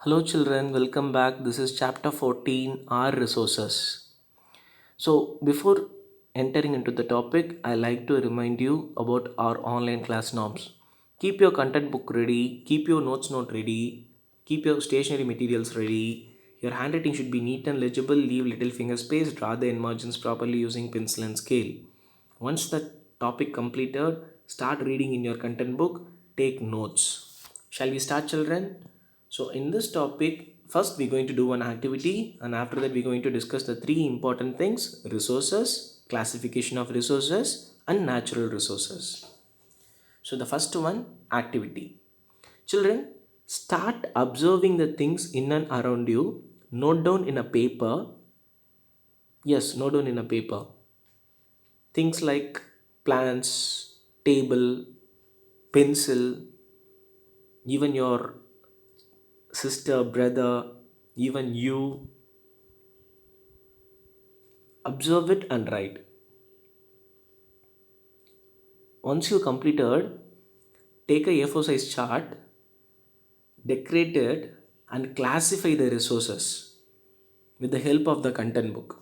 Hello children, welcome back. This is chapter 14, our resources. So before entering into the topic, I like to remind you about our online class norms. Keep your content book ready, keep your note ready, keep your stationery materials ready. Your handwriting should be neat and legible, leave little finger space, draw the margins properly using pencil and scale. Once the topic completed, start reading in your content book, take notes. Shall we start children? So in this topic, first we're going to do one activity and after that we're going to discuss the three important things: resources, classification of resources and natural resources. So the first one, activity. Children, start observing the things in and around you. Note down in a paper. Yes, note down in a paper. Things like plants, table, pencil, even your sister, brother, even you. Observe it and write. Once you completed, take a A4 size chart, decorate it, and classify the resources with the help of the content book.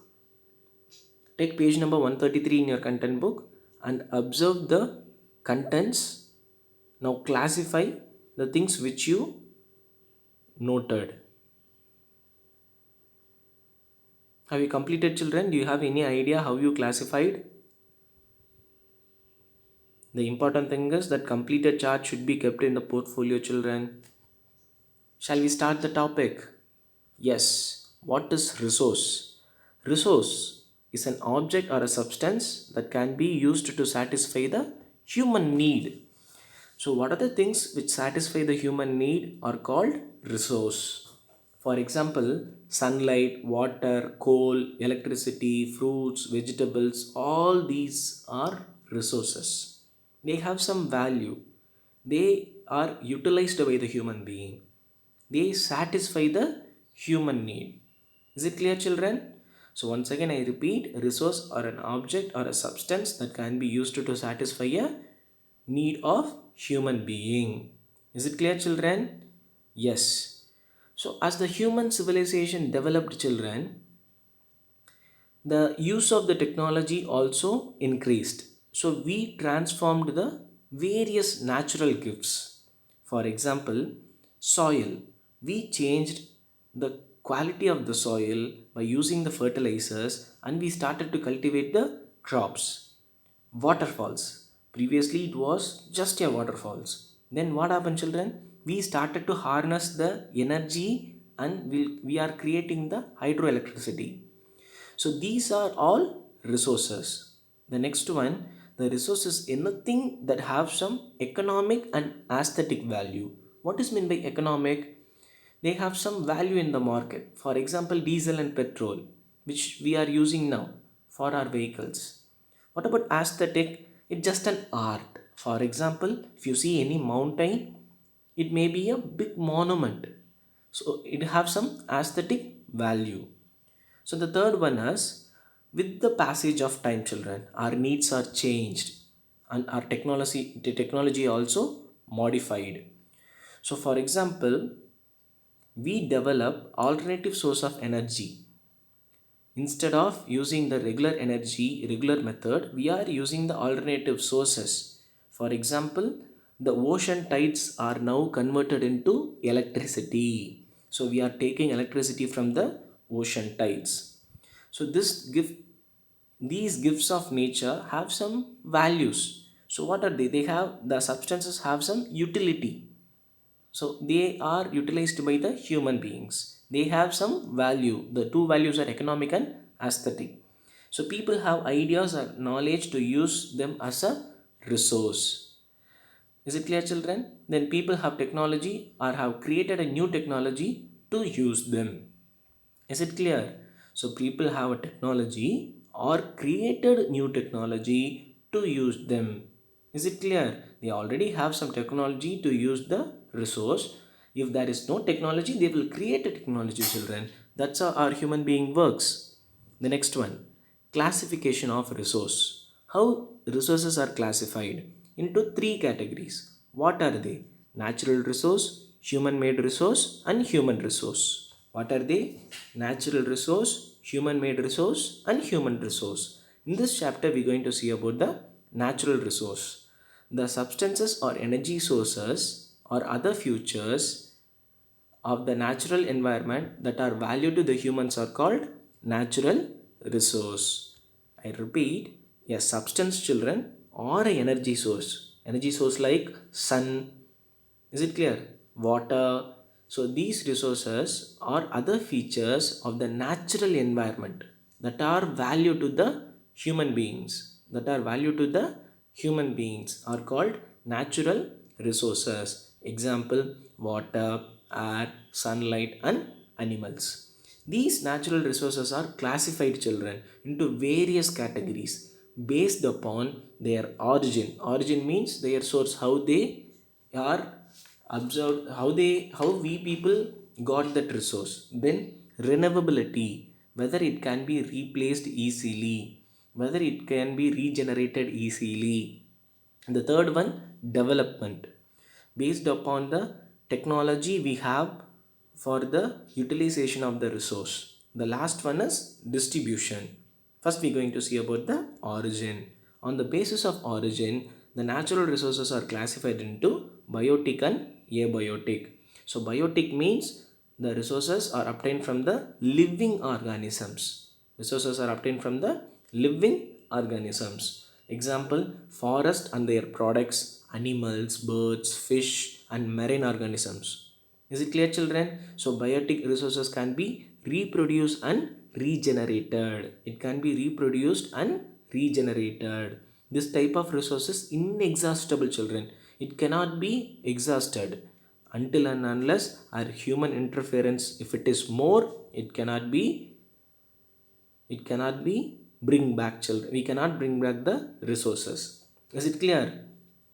Take page number 133 in your content book and observe the contents. Now classify the things which you noted. Have you completed children? Do you have any idea how you classified? The important thing is that completed chart should be kept in the portfolio children. Shall we start the topic? Yes. What is resource? Resource is an object or a substance that can be used to satisfy the human need. So what are the things which satisfy the human need are called resource. For example, sunlight, water, coal, electricity, fruits, vegetables, all these are resources. They have some value. They are utilized by the human being. They satisfy the human need. Is it clear, children? So, once again, I repeat, resource or an object or a substance that can be used to satisfy a need of human being. Is it clear, children? Yes. So, as the human civilization developed, children, the use of the technology also increased. So, we transformed the various natural gifts. For example, soil. We changed the quality of the soil by using the fertilizers and we started to cultivate the crops. Waterfalls. Previously, it was just a waterfalls. Then, what happened, children? We started to harness the energy and we are creating the hydroelectricity. So these are all resources. The next one, the resources anything that have some economic and aesthetic value. What is meant by economic? They have some value in the market. For example, diesel and petrol, which we are using now for our vehicles. What about aesthetic? It's just an art. For example, if you see any mountain, it may be a big monument. So it have some aesthetic value. So the third one is, with the passage of time, children, our needs are changed and our technology also modified. So for example, we develop alternative source of energy. Instead of using the regular method, we are using the alternative sources. For example, the ocean tides are now converted into electricity. So we are taking electricity from the ocean tides. So these gifts of nature have some values. So what are they? They have the substances have some utility. So they are utilized by the human beings. They have some value. The two values are economic and aesthetic. So people have ideas or knowledge to use them as a resource. Is it clear, children? Then people have technology or have created a new technology to use them. Is it clear? So people have a technology or created new technology to use them. Is it clear? They already have some technology to use the resource. If there is no technology, they will create a technology, children. That's how our human being works. The next one, classification of resource. How resources are classified into three categories. What are they? Natural resource, human made resource, and human resource. What are they? Natural resource, human made resource, and human resource. In this chapter, we're going to see about the natural resource. The substances or energy sources or other features of the natural environment that are valued to the humans are called natural resource. I repeat, a substance, children, or a energy source. Energy source like sun, is it clear? Water. So these resources are other features of the natural environment that are valued to the human beings. That are valued to the human beings are called natural resources. Example, water, air, sunlight, and animals. These natural resources are classified, children, into various categories based upon their origin. Origin means their source, how they are observed, how we people got that resource. Then renewability, whether it can be replaced easily, whether it can be regenerated easily. The third one, development, based upon the technology we have for the utilization of the resource. The last one is distribution. First, we're going to see about the origin. On the basis of origin, the natural resources are classified into biotic and abiotic. So, biotic means the resources are obtained from the living organisms. Resources are obtained from the living organisms. Example, forest and their products, animals, birds, fish, and marine organisms. Is it clear, children? So, biotic resources can be reproduced and regenerated. It can be reproduced and regenerated. This type of resource is inexhaustible, children. It cannot be exhausted until and unless our human interference, if it is more, it cannot be bring back, children. We cannot bring back the resources. Is it clear?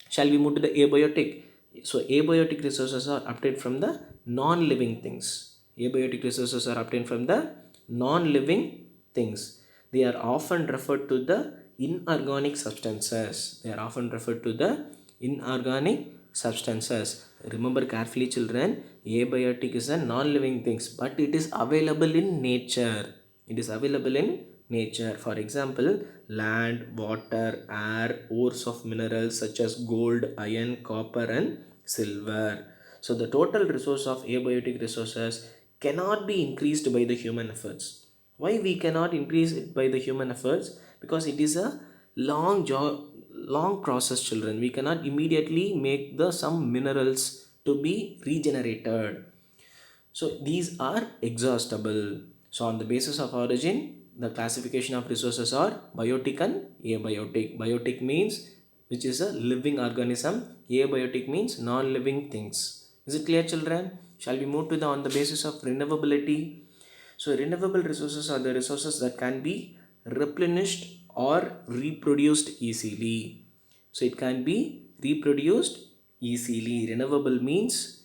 Shall we move to the abiotic? So abiotic resources are obtained from the non-living things. Abiotic resources are obtained from the non-living things. They are often referred to the inorganic substances. They are often referred to the inorganic substances. Remember carefully, children, abiotic is a non-living things, but it is available in nature. It is available in nature. For example, land, water, air, ores of minerals such as gold, iron, copper, and silver. So the total resource of abiotic resources cannot be increased by the human efforts. Why we cannot increase it by the human efforts? Because it is a long process, children. We cannot immediately make the some minerals to be regenerated. So these are exhaustible. So on the basis of origin, the classification of resources are biotic and abiotic. Biotic means which is a living organism. Abiotic means non-living things. Is it clear, children? Shall we move to the on the basis of renewability? So renewable resources are the resources that can be replenished or reproduced easily. So it can be reproduced easily. Renewable means,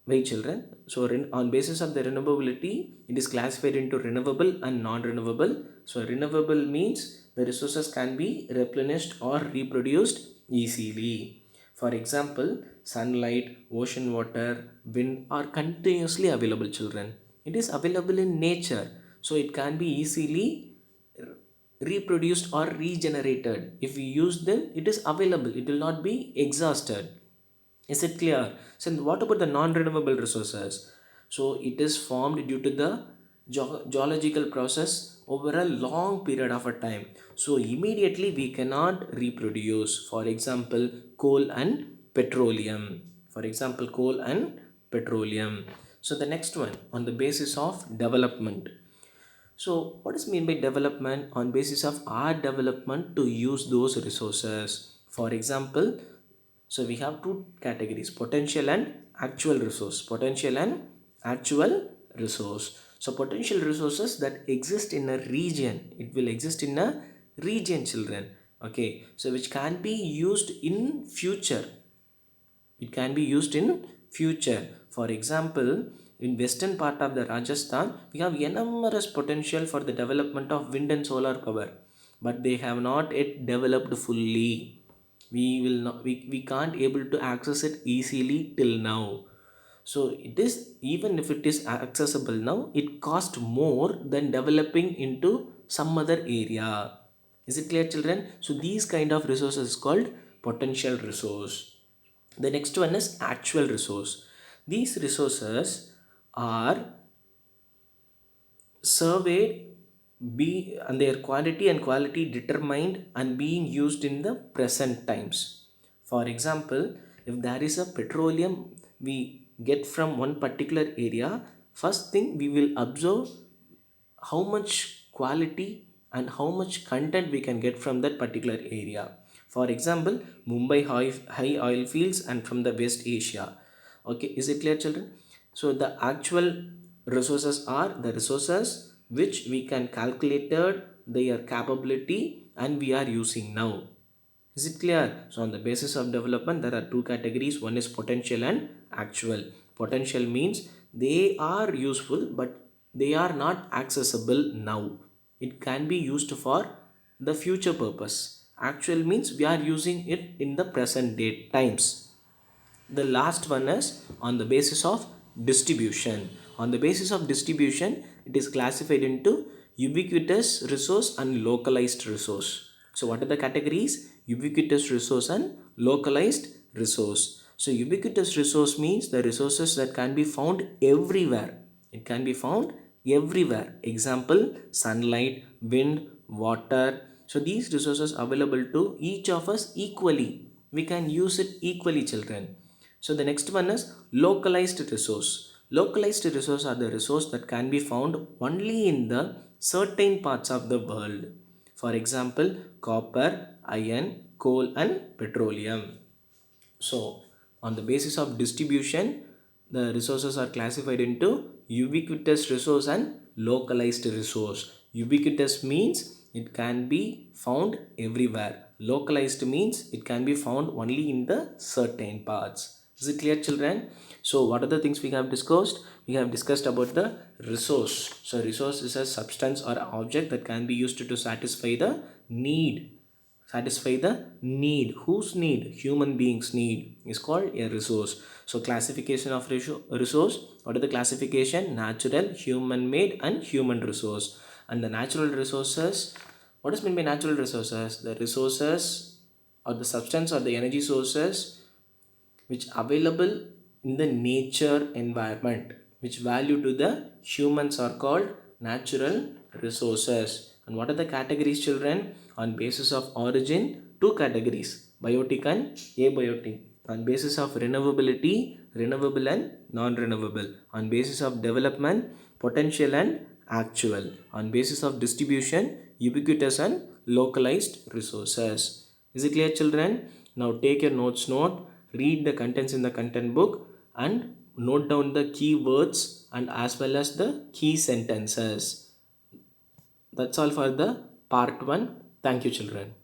wait, children. So on basis of the renewability, it is classified into renewable and non-renewable. So renewable means the resources can be replenished or reproduced easily. For example, sunlight, ocean water, wind are continuously available, children. It is available in nature, so it can be easily reproduced or regenerated. If we use them, it is available, it will not be exhausted. Is it clear? So what about the non-renewable resources? So it is formed due to the geological process over a long period of a time. So immediately we cannot reproduce. For example, coal and petroleum. For example, coal and petroleum. So the next one, on the basis of development. So what is mean by development? On basis of our development to use those resources. For example, so we have two categories, potential and actual resource. Potential and actual resource. So potential resources that exist in a region. It will exist in a region, children. Okay. So which can be used in future. It can be used in future. For example, in western part of the Rajasthan, we have enormous potential for the development of wind and solar power, but they have not yet developed fully. We can't able to access it easily till now. So it is, even if it is accessible now, it cost more than developing into some other area. Is it clear, children? So these kind of resources is called potential resource. The next one is actual resource. These resources are surveyed, be and their quality determined and being used in the present times. For example, if there is a petroleum we get from one particular area, first thing we will observe how much quality and how much content we can get from that particular area. For example, Mumbai high oil fields and from the West Asia. Okay, is it clear, children? So the actual resources are the resources which we can calculated their capability and we are using now. Is it clear? So on the basis of development, there are two categories. One is potential and actual. Potential means they are useful, but they are not accessible now. It can be used for the future purpose. Actual means we are using it in the present date times. The last one is on the basis of distribution. On the basis of distribution, it is classified into ubiquitous resource and localized resource. So what are the categories? Ubiquitous resource and localized resource. So ubiquitous resource means the resources that can be found everywhere. It can be found everywhere. Example, sunlight, wind, water. So these resources available to each of us equally. We can use it equally, children. So the next one is localized resource. Localized resource are the resource that can be found only in the certain parts of the world. For example, copper, iron, coal and petroleum. So on the basis of distribution, the resources are classified into ubiquitous resource and localized resource. Ubiquitous means it can be found everywhere. Localized means it can be found only in the certain parts. Is it clear, children? So what are the things we have discussed? We have discussed about the resource. So resource is a substance or object that can be used to satisfy the need. Satisfy the need. Whose need? Human beings need is called a resource. So classification of resource. What are the classification? Natural, human made and human resource. And the natural resources, what is meant by natural resources? The resources or the substance or the energy sources which available in the nature environment, which value to the humans are called natural resources. And what are the categories, children? On basis of origin, two categories, biotic and abiotic. On basis of renewability, renewable and non-renewable. On basis of development, potential and actual. On basis of distribution, ubiquitous and localized resources. Is it clear, children? Now take your note, read the contents in the content book and note down the key words and as well as the key sentences. That's all for the part 1. Thank you, children.